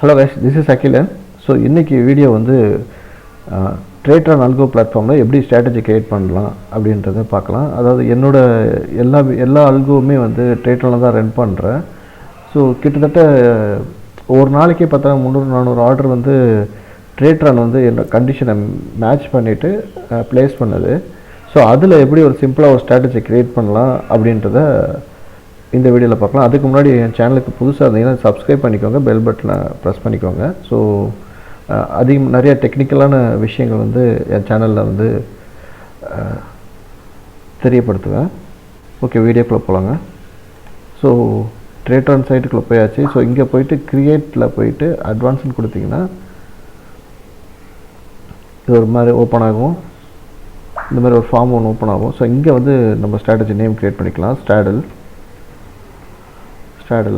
Hello guys, this is Akilan. So இன்றைக்கி video வந்து ட்ரேட்ரான் அல்கோ பிளாட்ஃபார்மில் எப்படி ஸ்ட்ராட்டஜி க்ரியேட் பண்ணலாம் அப்படின்றத பார்க்கலாம். அதாவது எல்லா அல்கோவுமே வந்து ட்ரேட்ரானில் தான் ரன் பண்ணுறேன். ஸோ கிட்டத்தட்ட ஒரு நாளைக்கே பார்த்தா 300-400 ஆர்டர் வந்து ட்ரேட்ரான் வந்து என்னோட கண்டிஷனை மேட்ச் பண்ணிவிட்டு ப்ளேஸ் பண்ணுது. ஸோ அதில் எப்படி ஒரு சிம்பிளாக ஒரு ஸ்ட்ராட்டஜி க்ரியேட் பண்ணலாம் அப்படின்றத இந்த வீடியோவில் பார்க்கலாம். அதுக்கு முன்னாடி என் சேனலுக்கு புதுசாக இருந்தீங்கன்னா சப்ஸ்கிரைப் பண்ணிக்கோங்க, பெல் பட்டனை ப்ரெஸ் பண்ணிக்கோங்க. ஸோ நிறைய டெக்னிக்கலான விஷயங்கள் வந்து என் சேனலில் வந்து தெரியப்படுத்துவேன். ஓகே, வீடியோக்குள்ளே போகலாங்க. ஸோ ட்ரேட்ரான் சைட்டுக்குள்ளே போயாச்சு. ஸோ இங்கே போயிட்டு க்ரியேட்டில் போயிட்டு அட்வான்ஸ்னு கொடுத்தீங்கன்னா இது ஒரு மாதிரி ஓப்பன் ஆகும். இந்த மாதிரி ஒரு ஃபார்ம் ஒன்று ஓப்பன் ஆகும். ஸோ இங்கே வந்து நம்ம ஸ்ட்ராட்டஜி நேம் க்ரியேட் பண்ணிக்கலாம். ஸ்ட்ராடல்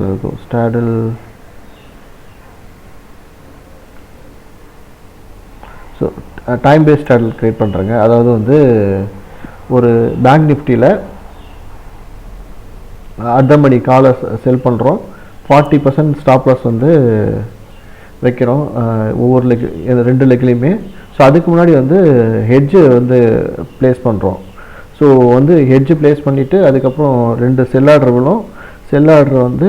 இருக்கும். ஸ்ட்ராடல் ஸோ டைம் பேஸ்ட் ஸ்ட்ராடல் க்ரியேட் பண்ணுறேங்க. அதாவது வந்து ஒரு பேங்க் நிஃப்டியில் அட் மணி காலை செல் பண்ணுறோம். 40% ஸ்டாப் லாஸ் வந்து வைக்கிறோம் ஒவ்வொரு லெக், 2 லெக்லேயுமே. ஸோ அதுக்கு முன்னாடி வந்து ஹெட்ஜு வந்து ப்ளேஸ் பண்ணுறோம். ஸோ வந்து ஹெட்ஜு ப்ளேஸ் பண்ணிவிட்டு அதுக்கப்புறம் 2 செல் ஆர்டர் விழும். செல் ஆர்டர் வந்து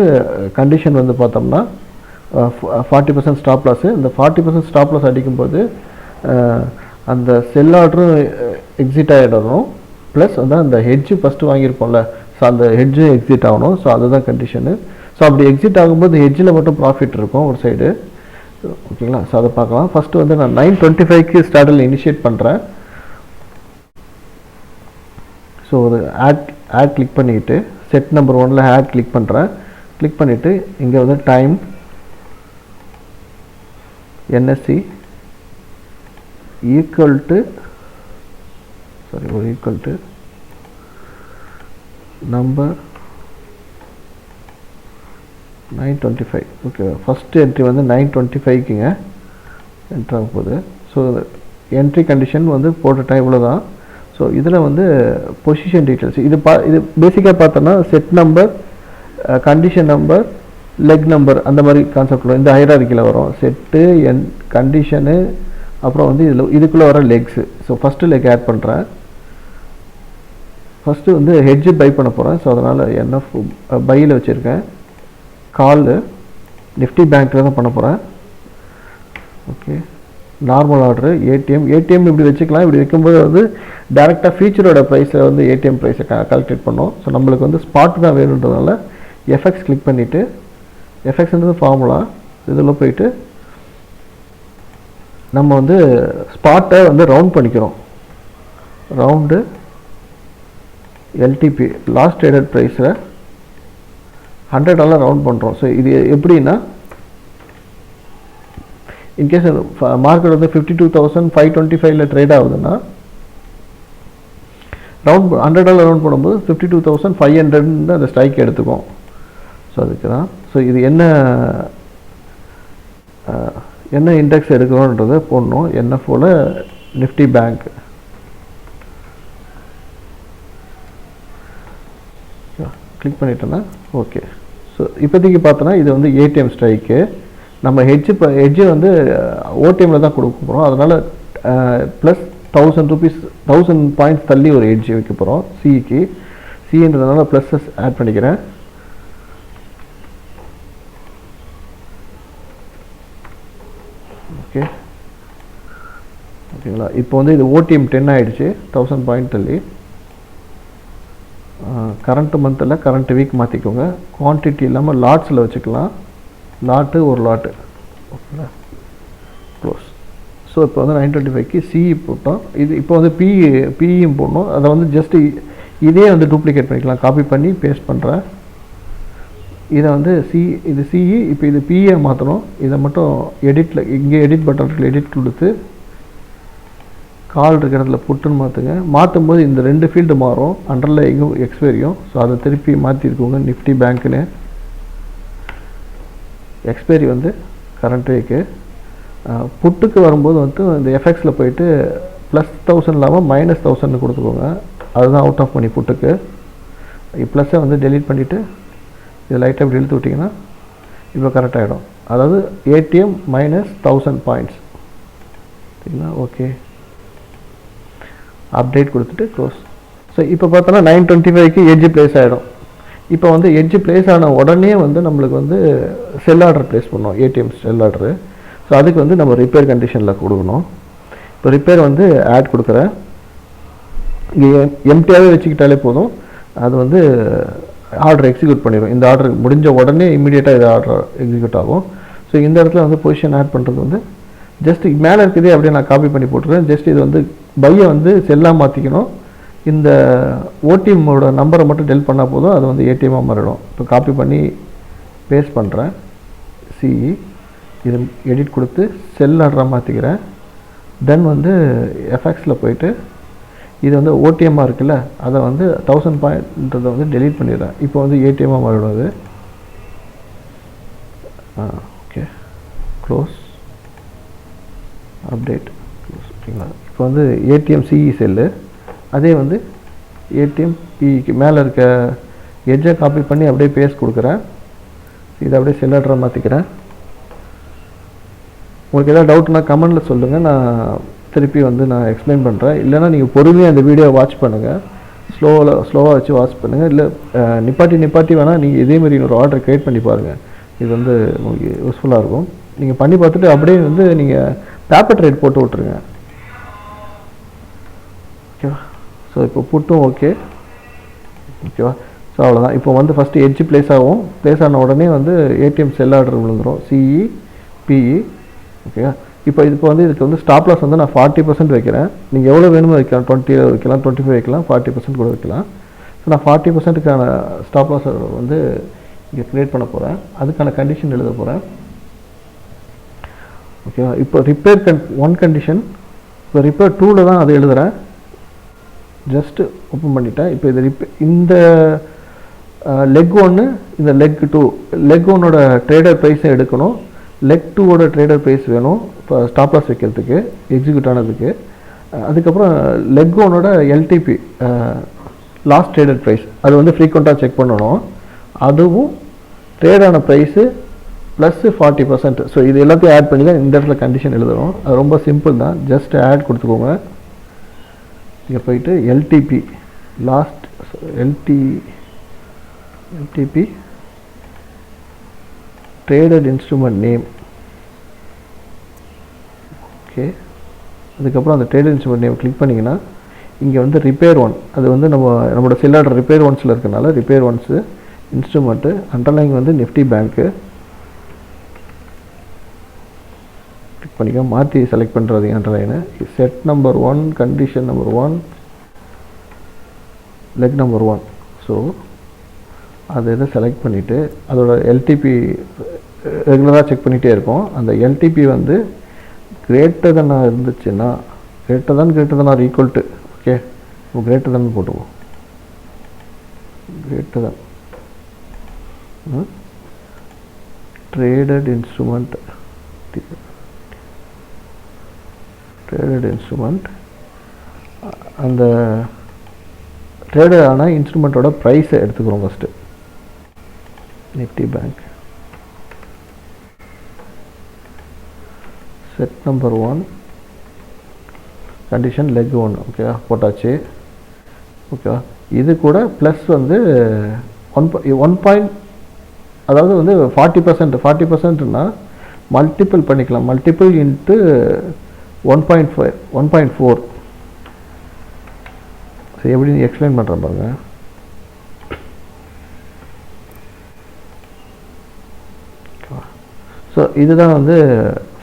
கண்டிஷன் வந்து பார்த்தோம்னா 40% ஸ்டாப் லாஸு. இந்த 40% ஸ்டாப் லாஸ் அடிக்கும்போது அந்த செல் ஆர்டரும் எக்ஸிட் ஆகிடணும். ப்ளஸ் வந்து அந்த ஹெட்ஜு ஃபஸ்ட்டு வாங்கியிருப்போம்ல, ஸோ அந்த ஹெட்ஜு எக்ஸிட் ஆகணும். ஸோ அதுதான் கண்டிஷனு. ஸோ அப்படி எக்ஸிட் ஆகும்போது ஹெட்ஜில் மட்டும் ப்ராஃபிட் இருக்கும் ஒரு சைடு. ஓகேங்களா? ஸோ அதை பார்க்கலாம். ஃபஸ்ட்டு வந்து நான் 9:25க்கு ஸ்டார்டில் இனிஷியேட் பண்ணுறேன். ஸோ ஒரு ஆட் கிளிக் பண்ணிக்கிட்டு செட் நம்பர் 1ல் ஆட் கிளிக் பண்ணுறேன். கிளிக் பண்ணிவிட்டு இங்கே வந்து time NSC equal to number 9:25. Okay, first entry வந்து 9:25க்குங்க என்ட்ரு ஆக போகுது. ஸோ என்ட்ரி கண்டிஷன் வந்து போட்ட டைமில் தான். ஸோ இதில் வந்து பொசிஷன் டீட்டெயில்ஸ் இது பேசிக்காக பார்த்தோன்னா set number, condition number, leg number அந்த மாதிரி கான்செப்டில் இந்த ஹைரார்க்கியில் வரும். செட்டு, கண்டிஷனு, அப்புறம் வந்து இதுக்குள்ளே வர legs. So first leg add பண்ணுறேன். ஃபஸ்ட்டு வந்து ஹெட்ஜு பை பண்ண போகிறேன். ஸோ அதனால் என்எஃப் பையில் வச்சுருக்கேன். காலு நிஃப்டி பேங்க்கில் தான் பண்ண போகிறேன். ஓகே, நார்மல் ஆர்டரு ஏடிஎம் இப்படி வச்சுக்கலாம். இப்படி வைக்கும்போது வந்து டேரெக்டாக ஃபியூச்சரோட ப்ரைஸில் வந்து ஏடிஎம் ப்ரைஸை கால்குலேட் பண்ணோம். ஸோ நம்மளுக்கு வந்து ஸ்பாட் தான் வேணுன்றதுனால எஃப்எக்ஸ் கிளிக் பண்ணிவிட்டு, எஃப்எக்ஸ்ன்றது ஃபார்முலா, இதில் போயிட்டு நம்ம வந்து ஸ்பாட்டை வந்து ரவுண்ட் பண்ணிக்கிறோம். ரவுண்டு எல்டிபி லாஸ்ட் ட்ரேடட் ப்ரைஸை $100 ரவுண்ட் பண்ணுறோம். ஸோ இது எப்படின்னா, இன்கேஸ் மார்க்கெட் வந்து 52,525ல் ட்ரேட் ஆகுதுன்னா $100 ரவுண்ட் பண்ணும்போது 52,500 அந்த ஸ்ட்ரைக் எடுத்துக்கும். ஸோ அதுக்கு தான். ஸோ இது என்ன இண்டெக்ஸ் எடுக்கிறோன்றதை போடணும். என்எஃப்ஓவில் நிஃப்டி பேங்க். கிளிக் பண்ணிட்டோன்னா ஓகே. ஸோ இப்போதைக்கு பார்த்தோன்னா இது வந்து ஏடிஎம் ஸ்ட்ரைக்கு. நம்ம ஹெட்ஜு வந்து ஓடிஎம்மில் தான் கொடுக்க போகிறோம். அதனால் ப்ளஸ் 1000 பாயிண்ட்ஸ் தள்ளி ஒரு ஹெட்ஜ் வைக்க போகிறோம். சின்றதுனால ப்ளஸ் ஆட் பண்ணிக்கிறேன். ஓகேங்களா? இப்போ வந்து இது ஓடிஎம் 10 ஆகிடுச்சு. 1000 பாயிண்ட் தள்ளி. கரண்ட் மந்தில் கரண்ட் வீக் மாற்றிக்கோங்க. குவான்டிட்டி இல்லாமல் லாட்ஸில் வச்சுக்கலாம். லாட்டு ஒரு லாட்டு. ஓகேங்களா? க்ளோஸ். ஸோ இப்போ வந்து 9:25க்கு சிஇ போட்டோம். இது இப்போ வந்து பிஇயும் போடணும். அதை வந்து ஜஸ்ட்டு இதே வந்து டூப்ளிகேட் பண்ணிக்கலாம். காப்பி பண்ணி பேஸ்ட் பண்ணுறேன். இதை வந்து இது சிஇ, இப்போ இது பிஏ மாற்றணும். இதை மட்டும் எடிட்டில் இங்கே எடிட் பட்டன் இருக்குது, எடிட் கொடுத்து கால் இருக்கிற இடத்துல புட்டுன்னு மாற்றுங்க. மாற்றும் போது இந்த 2 ஃபீல்டு மாறும், அண்டர்லைங்கும் எக்ஸ்பைரியும். ஸோ அதை திருப்பி மாற்றிருக்கோங்க. நிஃப்டி பேங்க்குன்னு எக்ஸ்பைரி வந்து கரண்ட் வீக்கு. புட்டுக்கு வரும்போது வந்து இந்த எஃப்எக்ஸில் போயிட்டு +1000 இல்லாமல் -1000 கொடுத்துக்கோங்க. அதுதான் அவுட் ஆஃப் மணி புட்டுக்கு. ப்ளஸ்ஸை வந்து டெலீட் பண்ணிவிட்டு இதை லைட்டாக இப்படி இழுத்து விட்டிங்கன்னா இப்போ கரெக்டாகிடும். அதாவது ஏடிஎம் மைனஸ் 1000 பாயிண்ட்ஸ். சரிங்களா? ஓகே, அப்டேட் கொடுத்துட்டு க்ளோஸ். ஸோ இப்போ பார்த்தோன்னா 9:25க்கு எட்ஜ் ப்ளேஸ் ஆகிடும். இப்போ வந்து எட்ஜ் ப்ளேஸ் ஆன உடனே வந்து நம்மளுக்கு வந்து செல் ஆர்டர் ப்ளேஸ் பண்ணோம், ஏடிஎம் செல் ஆர்டரு. ஸோ அதுக்கு வந்து நம்ம ரிப்பேர் கண்டிஷனில் கொடுக்கணும். இப்போ ரிப்பேர் வந்து ஆட் கொடுக்குறேன். இங்கே எம்டியாகவே வச்சுக்கிட்டாலே போதும், அது வந்து ஆர்டர் எக்ஸிக்யூட் பண்ணிடும். இந்த ஆர்டர் முடிஞ்ச உடனே இமீடியட்டாக இது ஆர்டர் எக்ஸிக்யூட் ஆகும். ஸோ இந்த இடத்துல வந்து பொசிஷன் ஆட் பண்ணுறது வந்து ஜஸ்ட் மேலே இருக்குதே அப்படியே நான் காப்பி பண்ணி போட்டுருக்கேன். ஜஸ்ட் இது வந்து பையை வந்து செல்லாக மாற்றிக்கணும். இந்த ஓடிஎம்மோட நம்பரை மட்டும் டெல் பண்ணால் போதும், அது வந்து ஏடிஎம்மாக மாறிடும். இப்போ காப்பி பண்ணி பேஸ்ட் பண்ணுறேன். சிஇ இது எடிட் கொடுத்து செல் ஆர்டராக மாற்றிக்கிறேன். தென் வந்து எஃப்எக்ஸில் போயிட்டு இது வந்து ஓடிஎம்மாக இருக்குல்ல, அதை வந்து 1000 பாயிண்ட்ன்றதை வந்து டெலீட் பண்ணிடுறேன். இப்போ வந்து ஏடிஎம்மாக மாறிடும் அது. Okay, close, update, close. ஓகேங்களா? இப்போ வந்து ஏடிஎம் சிஇ செல்லு, அதே வந்து ஏடிஎம் பிஇக்கு மேலே இருக்க எட்ஜை காப்பி பண்ணி அப்படியே பேஸ்ட் கொடுக்குறேன். இதை அப்படியே செல் ஆர்டராக மாற்றிக்கிறேன். உங்களுக்கு எதாவது டவுட்னா கமெண்டில் சொல்லுங்கள், நான் திருப்பி வந்து நான் எக்ஸ்பிளைன் பண்ணுறேன். இல்லைனா நீங்கள் பொறுமையாக அந்த வீடியோவை வாட்ச் பண்ணுங்கள், ஸ்லோவாக வச்சு வாட்ச் பண்ணுங்கள். இல்லை நிப்பாட்டி வேணால் நீங்கள் இதேமாரி ஒரு ஆர்டர் க்ரியேட் பண்ணி பாருங்கள். இது வந்து உங்களுக்கு யூஸ்ஃபுல்லாக இருக்கும். நீங்கள் பண்ணி பார்த்துட்டு அப்படியே வந்து நீங்கள் பேப்பர் ட்ரேட் போட்டு விட்ருங்க. ஓகேவா? ஸோ இப்போ புட்டும் ஓகே. ஓகேவா? ஸோ அவ்வளோதான். இப்போ வந்து ஃபஸ்ட்டு எட்ஜ் ப்ளேஸ் ஆகும். ப்ளேஸ் ஆன உடனே வந்து ஏடிஎம் செல் ஆர்டர் விழுந்துடும், சிஇ பிஇ. ஓகேவா? இப்போ வந்து இதுக்கு வந்து ஸ்டாப் லாஸ் வந்து நான் 40% வைக்கிறேன். நீங்கள் எவ்வளோ வேணுமோ வைக்கலாம், 20 வைக்கலாம், 25 வைக்கலாம், 40% கூட வைக்கலாம். ஸோ நான் 40%க்கான ஸ்டாப் லாஸ் வந்து இங்கே க்ரியேட் பண்ண போகிறேன். அதுக்கான கண்டிஷன் எழுத போகிறேன். ஓகேவா? இப்போ ரிப்பேர் ஒன் கண்டிஷன், இப்போ ரிப்பேர் 2ல் தான் அதை எழுதுகிறேன். ஜஸ்ட்டு ஓப்பன் பண்ணிட்டேன். இப்போ இது இந்த லெக் 1, இந்த லெக் 2, லெக் 1ஓட ட்ரேடர் ப்ரைஸை எடுக்கணும், லெக் 2ஓட ட்ரேடர் ப்ரைஸ் வேணும் இப்போ ஸ்டாப் லாஸ் வைக்கிறதுக்கு, எக்ஸிக்யூட் ஆனதுக்கு. அதுக்கப்புறம் லெக் 1ஓட எல்டிபி லாஸ்ட் ட்ரேடர் ப்ரைஸ், அது வந்து ஃப்ரீக்வெண்ட்டாக செக் பண்ணணும். அதுவும் ட்ரேடான ப்ரைஸு ப்ளஸ் 40%. ஸோ இது எல்லாத்தையும் ஆட் பண்ணி தான் இந்த இடத்துல கண்டிஷன் எழுதணும். அது ரொம்ப சிம்பிள் தான். ஜஸ்ட் ஆட் கொடுத்துக்கோங்க. இங்கே போயிட்டு LDP last LDP traded instrument name. Okay, அதுக்கப்புறம் அந்த ட்ரேடட் இன்ஸ்ட்ருமெண்ட் நேம் கிளிக் பண்ணிங்கன்னா இங்கே வந்து ரிப்பேர் 1, அது வந்து நம்மளோட செல் ஆர்டர் ரிப்பேர் 1ஸில் இருக்கனால ரிப்பேர் 1ஸு இன்ஸ்ட்ருமெண்ட்டு, அண்டர்லைன் வந்து நிஃப்டி பேங்க்கு கிளிக் பண்ணிக்க. மாற்றி செலக்ட் பண்ணுறது underline. Set number 1, condition number 1, leg number 1. So அதை இதை செலக்ட் பண்ணிவிட்டு அதோட எல்டிபி ரெகுலராக செக் பண்ணிகிட்டே இருக்கும். அந்த எல்டிபி வந்து கிரேட்டர் தன் இருந்துச்சுன்னா, greater than or equal to, okay, greater than போட்டுவோம். கிரேட்டர் தன் ட்ரேடட் இன்ஸ்ட்ருமெண்ட் அந்த ட்ரேடட் ஆன இன்ஸ்ட்ருமெண்ட்டோட ப்ரைஸை எடுத்துக்கிறோம் first. Nifty Bank set number 1, condition leg 1. ஓகேவா? போட்டாச்சு. ஓகேவா? இது கூட ப்ளஸ் வந்து 1 அதாவது வந்து 40%னா மல்டிபிள் பண்ணிக்கலாம். Multiple into 1.4. சரி, எப்படி எக்ஸ்பிளைன் பண்ணுறேன் பாருங்கள். ஸோ இதுதான் வந்து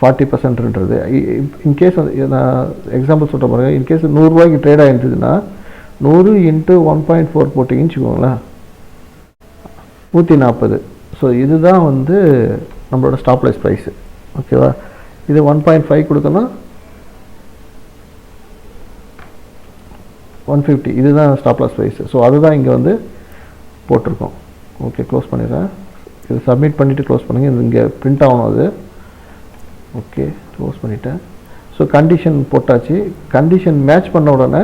40%ன்றது. இன்கேஸ் நான் எக்ஸாம்பிள் சொல்கிற பாருங்கள். இன்கேஸ் 100 ரூபாய்க்கு ட்ரேட் ஆகிருந்ததுன்னா 100 இன்ட்டு 1.4 போட்டிங்கன்னு வச்சுக்கோங்களேன், 140. ஸோ இதுதான் வந்து நம்மளோட ஸ்டாப் லாஸ் ப்ரைஸு. ஓகேவா? இது 1.5 கொடுத்தோன்னா 150. இதுதான் ஸ்டாப் லாஸ் ப்ரைஸு. ஸோ அதுதான் இங்கே வந்து போட்டிருக்கோம். ஓகே, க்ளோஸ் பண்ணிடுறேன். இது சப்மிட் பண்ணிவிட்டு க்ளோஸ் பண்ணுங்கள். இது இங்கே பிரிண்ட் ஆகணும் அது. ஓகே, க்ளோஸ் பண்ணிவிட்டேன். ஸோ கண்டிஷன் போட்டாச்சு. கண்டிஷன் மேட்ச் பண்ண உடனே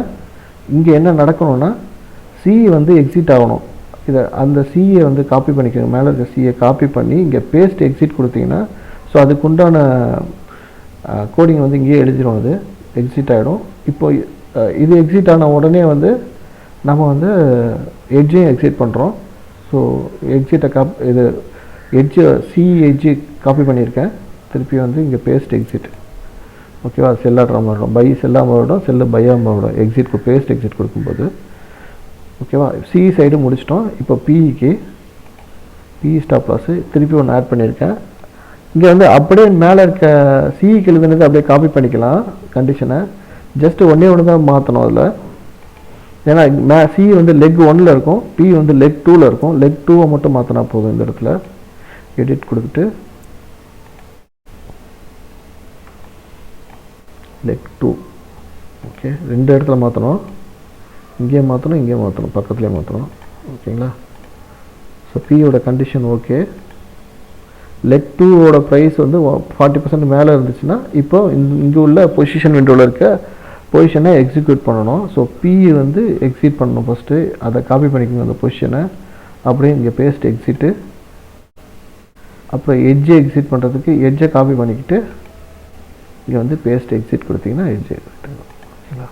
இங்கே என்ன நடக்கணும்னா சிஇ வந்து எக்ஸிட் ஆகணும். இதை அந்த சிஏ வந்து காப்பி பண்ணிக்கோங்க. மேலே இருக்க சிஏ காப்பி பண்ணி இங்கே பேஸ்ட் எக்ஸிட் கொடுத்தீங்கன்னா ஸோ அதுக்குண்டான கோடிங் வந்து இங்கேயே எழுதிடும், அது எக்ஸிட் ஆகிடும். இப்போ இது எக்ஸிட் ஆன உடனே வந்து நம்ம வந்து எட்ஜையும் எக்ஸிட் பண்ணுறோம். ஸோ எக்ஸிட்டை இது எட்ஜு எட்ஜு காப்பி பண்ணியிருக்கேன். திருப்பி வந்து இங்கே பேஸ்ட் எக்ஸிட். ஓகேவா, செல்லாடுற மாதிரி வரும், பை செல்லாமல் மாறிடும், செல்லு பையாக மாறிடும் எக்ஸிட்க்கு பேஸ்ட் எக்ஸிட் கொடுக்கும்போது. ஓகேவா, சி சைடு முடிச்சிட்டோம். இப்போ பிஇக்கு பிஇ ஸ்டாப் லாஸு திருப்பி ஒன்று ஆட் பண்ணியிருக்கேன். இங்கே வந்து அப்படியே மேலே இருக்க சிஇக்கு எழுதுனது அப்படியே காப்பி பண்ணிக்கலாம் கண்டிஷனை. ஜஸ்ட்டு ஒன்று தான் மாற்றணும் அதில். ஏன்னா சி வந்து லெக் 1ல் இருக்கும், பி வந்து லெக் 2ல் இருக்கும். லெக் 2வை மட்டும் மாற்றினா போதும். இந்த இடத்துல எடிட் கொடுத்துட்டு லெக் 2. ஓகே, 2 இடத்துல மாற்றணும். இங்கேயே மாற்றணும், இங்கேயே மாற்றணும், பக்கத்துலேயே மாற்றணும். ஓகேங்களா. ஸோ பியோட கண்டிஷன் ஓகே. லெக் 2ஓட ப்ரைஸ் வந்து 40% மேலே இருந்துச்சுன்னா இப்போ இங்கே உள்ள பொசிஷன் விண்டோவில் இருக்க பொசிஷனை எக்ஸிக்யூட் பண்ணணும். ஸோ பி வந்து எக்ஸிட் பண்ணணும் ஃபஸ்ட்டு. அதை காப்பி பண்ணிக்கோங்க அந்த பொசிஷனை. அப்படியே இங்கே பேஸ்ட் எக்ஸிட்டு. அப்புறம் எட்ஜை எக்ஸிட் பண்ணுறதுக்கு எட்ஜை காப்பி பண்ணிக்கிட்டு இங்கே வந்து பேஸ்ட் எக்ஸிட் கொடுத்தீங்கன்னா எட்ஜ் எக்ஸிட். ஓகேங்களா.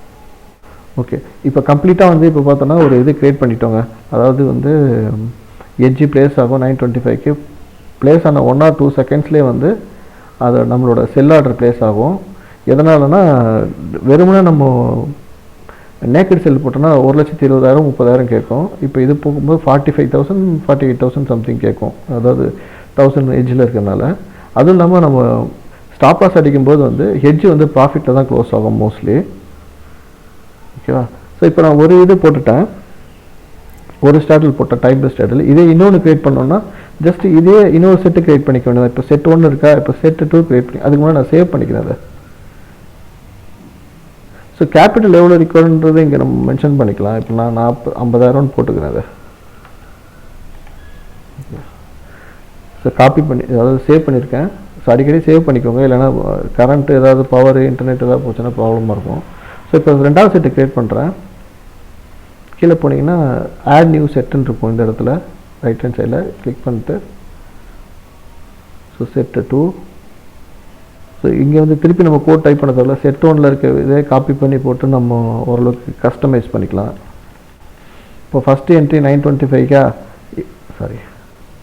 ஓகே, இப்போ கம்ப்ளீட்டாக வந்து இப்போ பார்த்தோன்னா ஒரு இது க்ரியேட் பண்ணிட்டோங்க. அதாவது வந்து எட்ஜி ப்ளேஸ் ஆகும் 925க்கு. ப்ளேஸ் ஆன 1 or 2 செகண்ட்ஸ்லேயே வந்து அது நம்மளோட செல் ஆர்டர் ப்ளேஸ் ஆகும். எதனாலனா வெறுமனே நம்ம நேக்கட் செல் போட்டோன்னா 1,20,000 30,000 கேட்கும். இப்போ இது போகும்போது 45,000 48,000 சம்திங் கேட்கும். அதாவது 1000 எட்ஜில் இருக்கிறதுனால. அதுவும் இல்லாமல் நம்ம ஸ்டாப் லாஸ் அடிக்கும்போது வந்து ஹெட்ஜ் வந்து ப்ராஃபிட்டில் தான் க்ளோஸ் ஆகும் மோஸ்ட்லி. ஓகேவா. ஸோ இப்போ நான் ஒரு இது போட்டுட்டேன், ஒரு ஸ்டாட்டில் போட்டேன், டைப் பை ஸ்டாட்டில். இதே இன்னொன்று க்ரியேட் பண்ணோன்னா ஜஸ்ட் இதே இன்னொரு செட்டு க்ரியேட் பண்ணிக்க வேண்டியது. இப்போ செட் 1 இருக்கா, இப்போ செட் 2 க்ரியேட் பண்ணி அதுக்கு முன்னாடி நான் சேவ் பண்ணிக்கிறேன் அதை. ஸோ கேபிட்டல் எவ்வளோ ரிக்வயர்ன்றது இங்கே நம்ம மென்ஷன் பண்ணிக்கலாம். இப்போ நான் 50,000 போட்டுக்கிறேன் அதை. ஸோ காப்பி பண்ணி அதாவது சேவ் பண்ணியிருக்கேன். ஸோ அடிக்கடி சேவ் பண்ணிக்கோங்க, இல்லைனா கரண்ட்டு ஏதாவது பவர் இன்டர்நெட் ஏதாவது போச்சுன்னா ப்ராப்ளமாக இருக்கும். ஸோ இப்போ 2வது செட்டு க்ரியேட் பண்ணுறேன். கீழே போனீங்கன்னா ஆட் நியூ செட்டுன்னு இருக்கும். இந்த இடத்துல ரைட் ஹேண்ட் சைடில் கிளிக் பண்ணிட்டு ஸோ செட்டு 2. ஸோ இங்கே வந்து திருப்பி நம்ம கோட் டைப் பண்ண தேவையில்ல. செட் 1ல் இருக்க இதே காப்பி பண்ணி போட்டு நம்ம ஓரளவுக்கு கஸ்டமைஸ் பண்ணிக்கலாம். இப்போ ஃபஸ்ட்டு என்ட்ரி 925க்கா, சாரி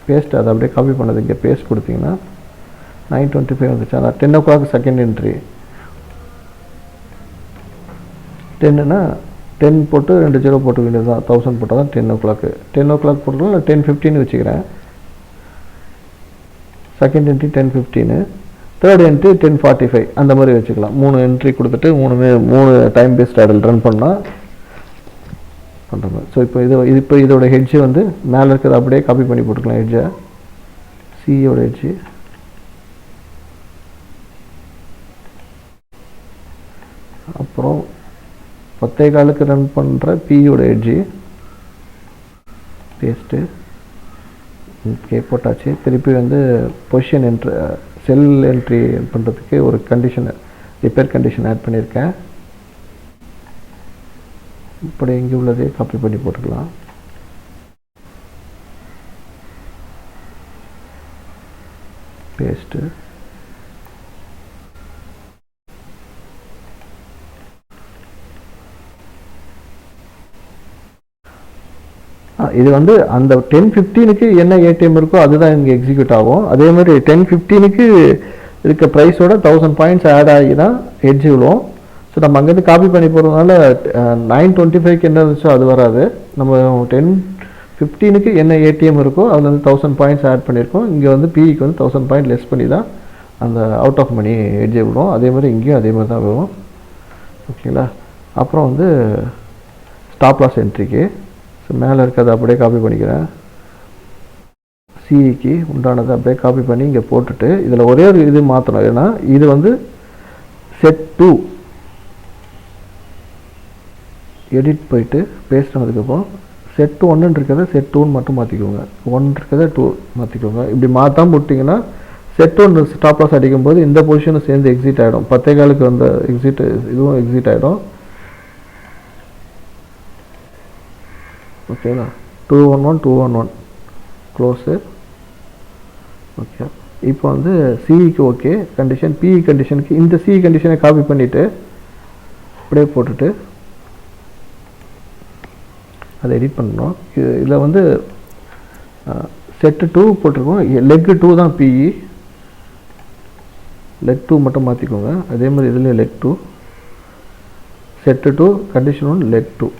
பேஸ்ட், அதை அப்படியே காப்பி பண்ணது இங்கே பேஸ்ட் கொடுத்தீங்கன்னா 925 வந்துச்சு. அதான் 10 o'clock செகண்ட் என்ட்ரி. 10ன்னா 10 போட்டு 2 0 போட்டு வேண்டியது தான். 1000 போட்டால் தான் 10 o'clock. 10 o'clock போட்டுக்கலாம், இல்லை 10:15 வச்சுக்கிறேன். செகண்ட் என்ட்ரி 10:15, தேர்ட் என்ட்ரி 10:45 அந்த மாதிரி வச்சுக்கலாம். 3 என்ட்ரி கொடுத்துட்டு 3 டைம் பேஸ்ட் ஸ்டாடில் ரன் பண்ணால் பண்ணுற மாதிரி. ஸோ இப்போ இதோட ஹெட்ஜு வந்து மேலே இருக்கிறத அப்படியே காப்பி பண்ணி போட்டுக்கலாம். ஹெட்ஜை சியோட ஹெட்ஜு அப்புறம் 10:15 ரன் பண்ணுற பியோட எட்ஜி பேஸ்ட்டு ஓகே போட்டாச்சு. திருப்பி வந்து பொசிஷன் என்ட்ரி செல் என்ட்ரி பண்ணுறதுக்கு ஒரு கண்டிஷன் ரிப்பேர் கண்டிஷன் ஆட் பண்ணியிருக்கேன். இப்படி இங்கே உள்ளதே காப்பி பண்ணி போட்டுக்கலாம். பேஸ்ட்டு இது வந்து அந்த 10:15க்கு என்ன ஏடிஎம் இருக்கோ அதுதான் இங்கே எக்ஸிக்யூட் ஆகும். அதே மாதிரி 10:15க்கு இருக்க ப்ரைஸோட 1000 பாயிண்ட்ஸ் ஆட் ஆகி தான் ஹெட்ஜ் விழும். ஸோ நம்ம அங்கேருந்து காப்பி பண்ணி போகிறதுனால 925க்கு என்ன இருந்துச்சோ அது வராது. நம்ம 10:15க்கு என்ன ஏடிஎம் இருக்கோ அதில் வந்து 1000 பாயிண்ட்ஸ் ஆட் பண்ணியிருக்கோம். இங்கே வந்து பிஇக்கு வந்து 1000 பாயிண்ட் லெஸ் பண்ணி தான் அந்த அவுட் ஆஃப் மணி ஹெட்ஜே விடும். அதே மாதிரி இங்கேயும் அதே மாதிரி தான் வரும். ஓகேங்களா. அப்புறம் வந்து ஸ்டாப் லாஸ் என்ட்ரிக்கு மேலே இருக்கிறத அப்படியே காப்பி பண்ணிக்கிறேன். சிஇக்கு உண்டானதை அப்படியே காப்பி பண்ணி இங்கே போட்டுட்டு இதில் ஒரே ஒரு இது மாற்றணும். ஏன்னா இது வந்து செட் 2 எடிட் போயிட்டு பேஸ்ட் பண்ணதுக்கப்புறம் செட் 1 இருக்கிறத செட் 2 மட்டும் மாற்றிக்கோங்க. 1 இருக்கிறத 2 மாற்றிக்கோங்க. இப்படி மாற்றாமல் விட்டிங்கன்னா செட் 1 ஸ்டாப் லாஸ் அடிக்கும்போது இந்த பொசிஷனும் சேர்ந்து எக்ஸிட் ஆகிடும். 10:15க்கு வந்த எக்ஸிட் இதுவும் எக்ஸிட் ஆகிடும். ஓகேங்களா. 211 211 க்ளோஸு. ஓகே இப்போ வந்து சிஇக்கு ஓகே கண்டிஷன், பிஇ கண்டிஷனுக்கு இந்த சிஇ கண்டிஷனை காப்பி பண்ணிவிட்டு அப்படியே போட்டுட்டு அதை எடிட் பண்ணணும். இதில் வந்து செட்டு 2 போட்டிருக்கோம், லெக் 2 தான் பிஇ, லெக் 2 மட்டும் மாற்றிக்கோங்க. அதே மாதிரி இதில் லெக் 2 செட்டு 2 கண்டிஷன் 1 லெக் 2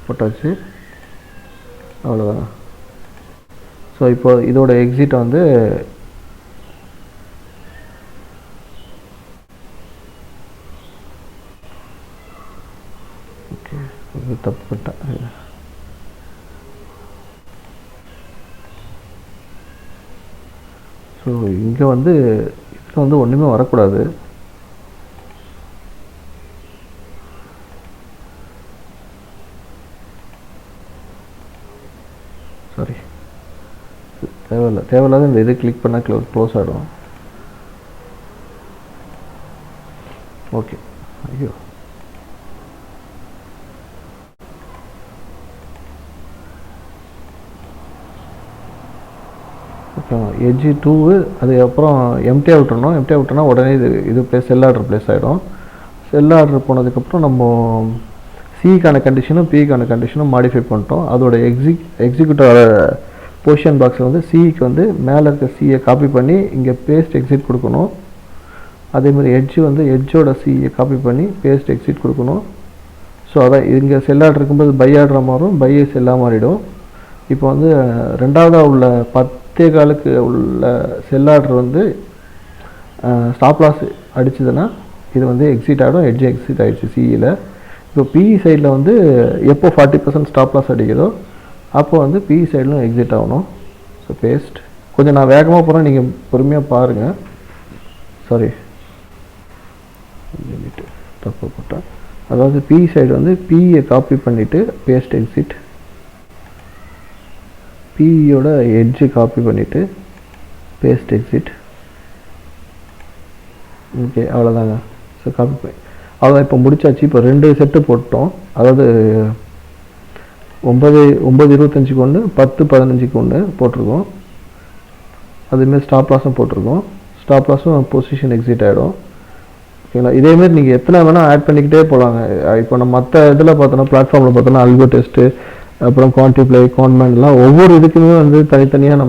போட்டாச்சு, அவ்வளோதான். ஸோ இப்போ இதோட எக்ஸிட்டை வந்து ஓகே இது தப்பு பண்ணிட்டேன். ஸோ இங்கே வந்து இதில் வந்து ஒன்றுமே வரக்கூடாது. சாரி, தேவையில்லாத இந்த இது கிளிக் பண்ணால் க்ளோஸ் ஆகிடும். ஓகே, ஐயோ அப்புறம் எட்ஜி 2 அதுக்கப்புறம் எம்டியாக விட்டுறணும். எம்டியாக விட்டோன்னா உடனே இது ப்ளேஸ் செல் ஆர்டர் ப்ளேஸ் ஆகிடும். செல் ஆர்டர் போனதுக்கப்புறம் நம்ம சிக்கான கண்டிஷனும் பிக்கான கண்டிஷனும் மாடிஃபை பண்ணிட்டோம். அதோட எக்ஸிக்யூட்டர் பொசிஷன் பாக்ஸில் வந்து சிக்கு வந்து மேலே இருக்க சியை காப்பி பண்ணி இங்கே பேஸ்ட் எக்ஸிட் கொடுக்கணும். அதேமாதிரி எட்ஜு வந்து எட்ஜோட சியை காப்பி பண்ணி பேஸ்ட் எக்ஸிட் கொடுக்கணும். ஸோ அதான் இங்கே செல் ஆர்டர் இருக்கும்போது பை ஆர்டராக மாறும், பையை செல்லாக மாறிடும். இப்போ வந்து ரெண்டாவதாக உள்ள 10 காலுக்கு உள்ள செல் ஆர்டர் வந்து ஸ்டாப் லாஸ் அடிச்சதுன்னா இது வந்து எக்ஸிட் ஆகிடும், எட்ஜ் எக்ஸிட் ஆகிடுச்சு சிஇயில். இப்போ பிஇ சைடில் வந்து எப்போ 40% ஸ்டாப் லாஸ் அடிக்குதோ அப்போ வந்து பிஇ சைடிலும் எக்ஸிட் ஆகணும். ஸோ பேஸ்ட் கொஞ்சம் நான் வேகமாக போகிறேன், நீங்கள் பொறுமையாக பாருங்கள். சாரி, தப்பு போட்டேன். அதாவது பிஇ சைடு வந்து பிஇயை காப்பி பண்ணிவிட்டு பேஸ்ட் எக்ஸிட், பிஇயோட எட்ஜு காப்பி பண்ணிவிட்டு பேஸ்ட் எக்ஸிட். ஓகே, அவ்வளோதாங்க. ஸோ காப்பி பண்ணி அவ்வளோதான், இப்போ முடிச்சாச்சு. இப்போ 2 செட்டு போட்டோம். அதாவது 9:25க்கு ஒன்று, 10:15க்கு ஒன்று போட்டிருக்கோம். அதேமாரி ஸ்டாப் லாஸும் போட்டிருக்கோம். ஸ்டாப் லாஸும் பொசிஷன் எக்ஸிட் ஆகிடும். ஓகேங்களா? இதேமாரி நீங்கள் எத்தனை வேணால் ஆட் பண்ணிக்கிட்டே போகலாங்க. இப்போ நம்ம மற்ற இதில் பார்த்தோன்னா பிளாட்ஃபார்மில் பார்த்தோன்னா அல்கோ டெஸ்ட்டு, அப்புறம் குவான்டிப்ளை, கான்மெண்ட்லாம் ஒவ்வொரு இதுக்குமே வந்து தனித்தனியாக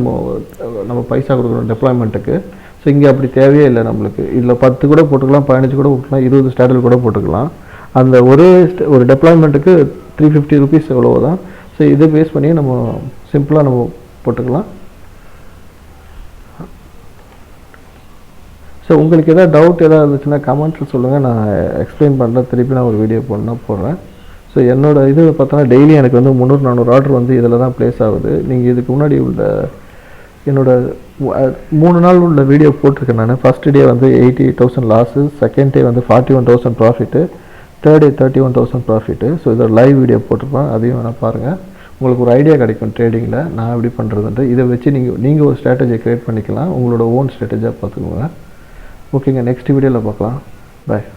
நம்ம பைசா கொடுக்கணும் டெப்ளாய்மெண்ட்டுக்கு. ஸோ இங்கே அப்படி தேவையே இல்லை நம்மளுக்கு. இதில் 10 கூட போட்டுக்கலாம், 15 கூட போட்டுக்கலாம், 20 ஸ்டாண்டர்ட் கூட போட்டுக்கலாம். அந்த ஒரு டெப்ளாய்மெண்ட்டுக்கு 350 ருபீஸ் எவ்வளோ தான். ஸோ இதை பேஸ் பண்ணி நம்ம சிம்பிளாக நம்ம போட்டுக்கலாம். ஸோ உங்களுக்கு எதாவது டவுட் எதாவது இருந்துச்சுன்னா கமெண்ட்ஸில் சொல்லுங்கள், நான் எக்ஸ்பிளைன் பண்ணுறேன். திருப்பி நான் ஒரு வீடியோ போடுறேன். ஸோ என்னோடய இது பார்த்தோன்னா டெய்லி எனக்கு வந்து 300-400 ஆர்டர் வந்து இதில் தான் ப்ளேஸ் ஆகுது. நீங்கள் இதுக்கு முன்னாடி உள்ள என்னோட 3 நாள் உள்ள வீடியோ போட்டிருக்கேன் நான். ஃபஸ்ட்டு டே வந்து 88,000 லாஸு, செகண்ட் டே வந்து 41,000 profit, third day 31,000 profit. So இதோட லைவ் வீடியோ போட்டிருப்பேன், அதையும் வேணால் பாருங்கள். உங்களுக்கு ஒரு ஐடியா கிடைக்கும் ட்ரேடிங்கில் நான் எப்படி பண்ணுறதுன்ட்டு. இதை வச்சு நீங்கள் ஒரு ஸ்ட்ராட்டஜியை க்ரியேட் பண்ணிக்கலாம், உங்களோட ஓன் ஸ்ட்ராட்டஜியாக பார்த்துக்கோங்க. ஓகேங்க, நெக்ஸ்ட் வீடியோவில் பார்க்கலாம். பாய்.